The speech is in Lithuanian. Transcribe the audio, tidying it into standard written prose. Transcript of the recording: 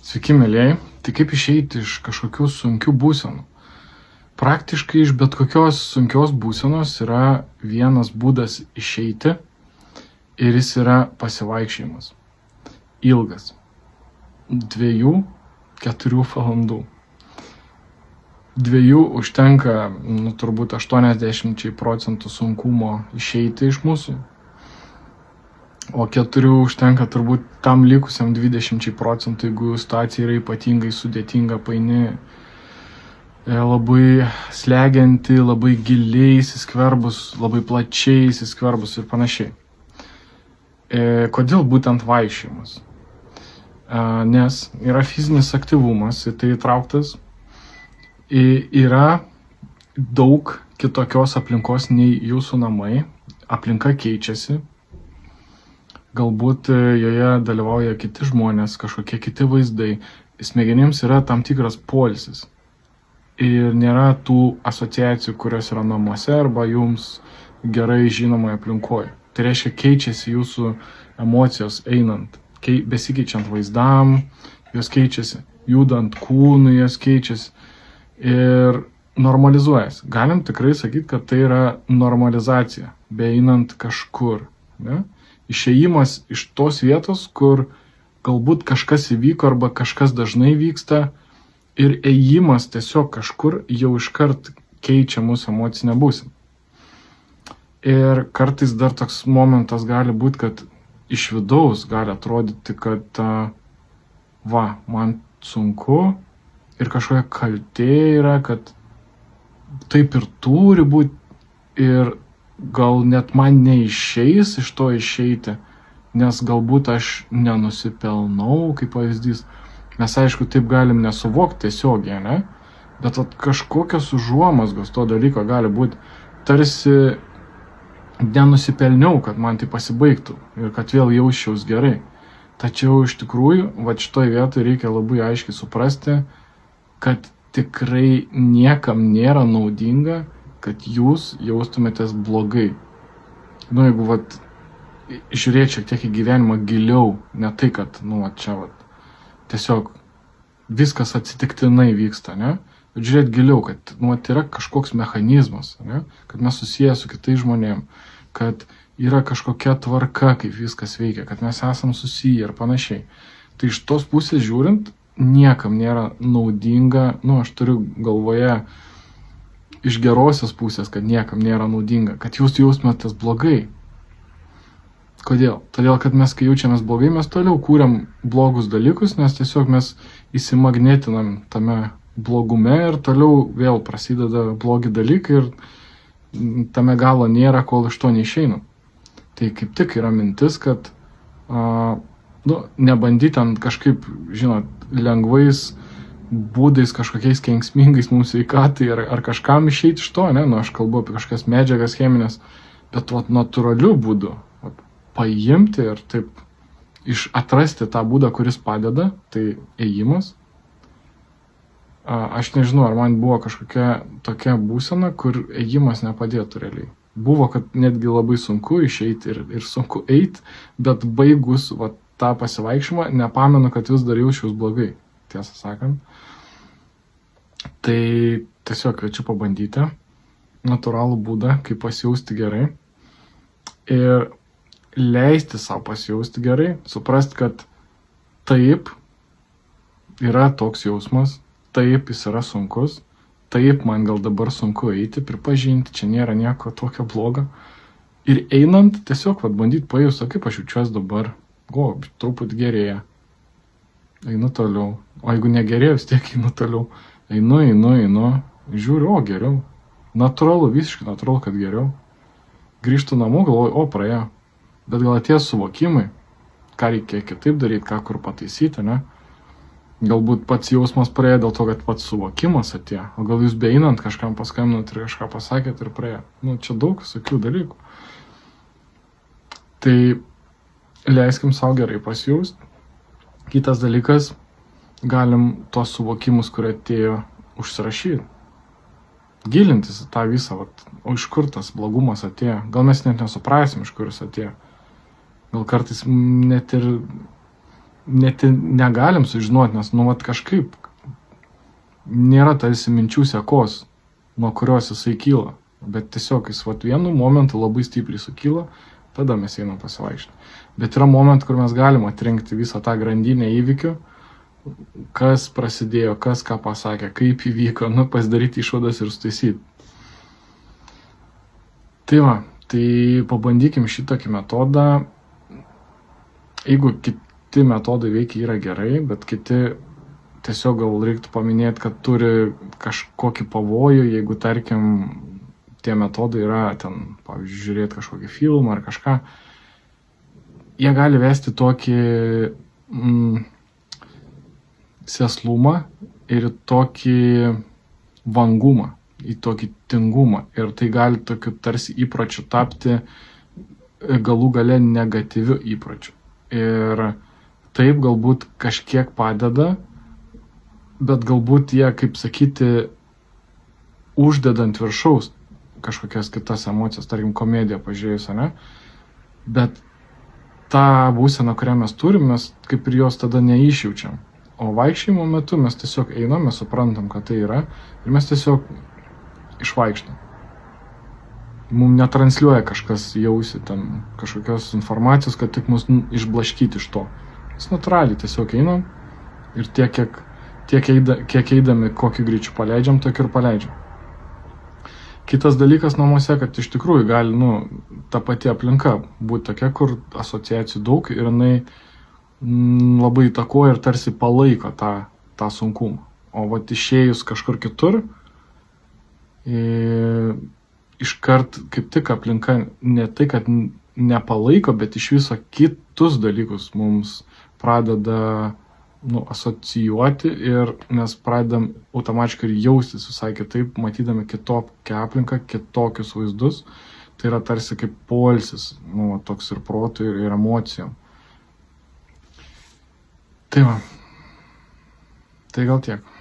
Sveiki, mėlyjei. Tai kaip išeiti iš kažkokių sunkių būsenų? Praktiškai iš bet kokios sunkios būsenos yra vienas būdas išeiti ir jis yra pasivaikščiojimas. Ilgas. 2-4 valandų. 2 užtenka, turbūt 80% sunkumo išeiti iš mūsų. O 4 užtenka turbūt tam likusiam 20%, jeigu situacija yra ypatingai sudėtinga, paini, labai slegianti, labai giliai įsiskverbus, labai plačiai įsiskverbus ir panašiai. Kodėl būtent vaikščiojimas? Nes yra fizinis aktyvumas, į tai įtrauktas, yra daug kitokios aplinkos nei jūsų namai, aplinka keičiasi. Galbūt joje dalyvauja kiti žmonės, kažkokie kiti vaizdai. Smegenims yra tam tikras poilsis. Ir nėra tų asociacijų, kurios yra namuose arba jums gerai žinomoje aplinkoje. Tai reiškia, keičiasi jūsų emocijos einant, besikeičiant vaizdam, jos keičiasi, judant kūnui, jos keičiasi ir normalizuojasi. Galim tikrai sakyti, kad tai yra normalizacija, beeinant kažkur. Ne? Išėjimas iš tos vietos, kur galbūt kažkas įvyko arba kažkas dažnai vyksta ir ėjimas tiesiog kažkur jau iškart keičia mūsų emocinę būseną. Ir kartais dar toks momentas gali būti, kad iš vidaus gali atrodyti, kad man sunku ir kažkokia kaltė yra, kad taip ir turi būti ir gal net man neišeis iš to išeiti, nes galbūt aš nenusipelnau, kaip pavyzdys. Mes aišku taip galim nesuvokti tiesiogiai, ne? Bet kažkokios užuomazgos to dalyko gali būti, tarsi nenusipelniau, kad man tai pasibaigtų ir kad vėl jausčiaus gerai. Tačiau iš tikrųjų, šitoj vietoj reikia labai aiškiai suprasti, kad tikrai niekam nėra naudinga, kad jūs jaustumėtės blogai. Jeigu žiūrėti šiek tiek į gyvenimą giliau, ne tai, kad tiesiog viskas atsitiktinai vyksta, ne? Bet žiūrėti giliau, kad yra kažkoks mechanizmas, ne? Kad mes susiję su kitais žmonėm, kad yra kažkokia tvarka, kaip viskas veikia, kad mes esam susiję ir panašiai. Tai iš tos pusės žiūrint, niekam nėra naudinga, aš turiu galvoje iš gerosios pusės, kad niekam nėra naudinga, kad jūs jaustumėtės blogai. Kodėl? Todėl, kad mes, kai jaučiamės blogai, mes toliau kūriam blogus dalykus, nes tiesiog mes įsimagnetinam tame blogume ir toliau vėl prasideda blogi dalykai ir tame galo nėra, kol iš to neišeinam. Tai kaip tik yra mintis, kad nebandyti ant kažkaip, lengvais būdais, kažkokiais kenksmingais mums sveikatai ar kažkam išeiti iš to, ne? Aš kalbu apie kažkokias medžiagas cheminės, bet natūraliu būdu paimti ir taip atrasti tą būdą, kuris padeda, tai ėjimas. Aš nežinau, ar man buvo kažkokia tokia būsena, kur ėjimas nepadėtų realiai. Buvo, kad netgi labai sunku išeiti ir sunku eiti, bet baigus tą pasivaikščiojimą, nepamenu, kad vis dar jausčiaus blogai, tiesą sakant. Tai tiesiog kviečiu pabandyti natūralų būdą, kaip pasijausti gerai ir leisti savo pasijausti gerai, suprasti, kad taip yra toks jausmas, taip jis yra sunkus, taip man gal dabar sunku eiti, pripažinti, čia nėra nieko tokio blogo. Ir einant tiesiog bandyti pajusti, kaip aš jaučiuosi dabar, truputį gerėja, einu toliau, o jeigu negerėja, vis tiek einu toliau. Einu, žiūriu, geriau. Natūralu, visiškai natūralu, kad geriau. Grįžtu namo, galvoju, praėjo. Bet gal atėjo suvokimai, ką reikia kitaip daryti, ką kur pataisyti, ne? Galbūt pats jausmas praėjo dėl to, kad pats suvokimas atėjo. O gal jūs beeinant kažkam paskambinot ir kažką pasakėt ir praėjo. Čia daug visokių dalykų. Tai leiskim savo gerai pasijausti. Kitas dalykas, galim tos suvokimus, kurie atėjo, užsirašyti. Gilintis į tą visą, o iš kur tas blogumas atėjo. Gal mes net nesuprasim, iš kur jis atėjo. Gal kartais net ir net negalim sužinoti, nes, nu, vat kažkaip nėra tarsi minčių sekos, nuo kurios jisai kyla. Bet tiesiog jis vat vienu momentu labai stipriai sukyla, tada mes einam pasivaikščioti. Bet yra momentų, kur mes galim atrinkti visą tą grandinę įvykių, kas prasidėjo, kas ką pasakė, kaip įvyko, nu, pasidaryti išvadas ir sutaisyti. Tai va, tai pabandykim šitokį metodą. Jeigu kiti metodai veikia yra gerai, bet kiti tiesiog gal reiktų paminėti, kad turi kažkokį pavojų, jeigu tarkim tie metodai yra ten, pavyzdžiui, žiūrėti kažkokį filmą ar kažką, jie gali vesti tokį sėslumą ir tokį vangumą, į tokį tingumą. Ir tai gali tokiu tarsi įpročiu tapti galų gale negatyviu įpročiu. Ir taip galbūt kažkiek padeda, bet galbūt jie, kaip sakyti, uždedant viršaus kažkokias kitas emocijas, tarkim komediją pažiūrėjus, ne? Bet tą būseną, kurią mes turim, mes kaip ir jos tada neišjaučiam. O vaikščiojimo metu mes tiesiog einam, mes suprantam, kad tai yra ir mes tiesiog išvaikštam. Mums netransliuoja kažkas jausi ten kažkokios informacijos, kad tik mus išblaškyti iš to. Mes natūraliai tiesiog einam ir kiek eidami, kokiu greičiu paleidžiam, tiek ir paleidžiam. Kitas dalykas namuose, kad iš tikrųjų gali, ta pati aplinka būti tokia, kur asociacijų daug ir jinai labai įtakoja ir tarsi palaiko tą sunkumą. O vat išėjus kažkur kitur, iškart kaip tik aplinka ne tai, kad nepalaiko, bet iš viso kitus dalykus mums pradeda asocijuoti ir mes pradedam automatiškai ir jaustis visai kitaip, matydami kitokią aplinką, kitokius vaizdus. Tai yra tarsi kaip poilsis, toks ir protui, ir emocijom. Tai va. Tai gal tiek.